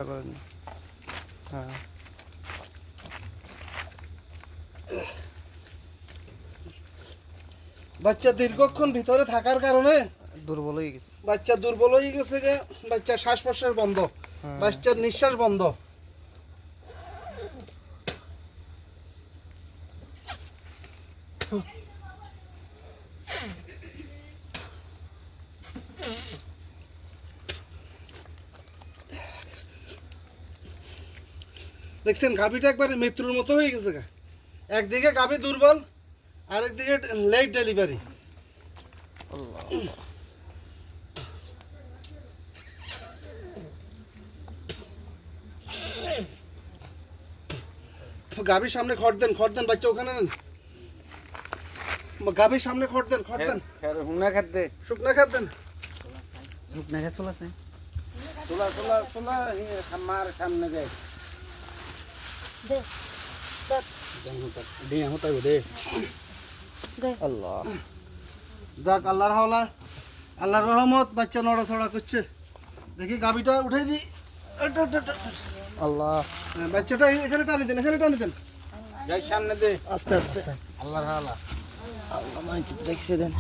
করেন। হ্যাঁ বাচ্চা দীর্ঘক্ষণ ভিতরে থাকার কারণে দুর্বল হয়ে গেছে। বাচ্চা দুর্বল হয়ে গেছে গে, বাচ্চার শ্বাস প্রশ্বাস বন্ধ, হ্যাঁ। বাচ্চার নিঃশ্বাস বন্ধ। দেখছেন গাভীটা একবারে মৃত্যুর মতো হয়ে গেছে গা। একদিকে গাভী দুর্বল, আরেকদিকে লেট ডেলিভারি। গাভীর সামনে খড় দেন, খড় দেন, বাচ্চা ওখানে নেন। গাভীর সামনে খড় দেন, খড় দেন, হুনা খাদ্যে শুকনা খাদ দেন। শুকনা খেয়ে চলেছে। তোলা তোলা তোলা আমার সামনে যায় আল্লাহ যাক, আল্লাহর হাওলা, আল্লাহর রহমত, বাচ্চা নড়াচড়া করছে। দেখি গাভীটা উঠাই দিই। আল্লাহ বাচ্চাটা এখানে টানি দেন, এখানে টানি দেন। যাই সামনে দে আস্তে আস্তে। আল্লাহর হাওলা আল্লাহ মাইতে দেখছে দেন।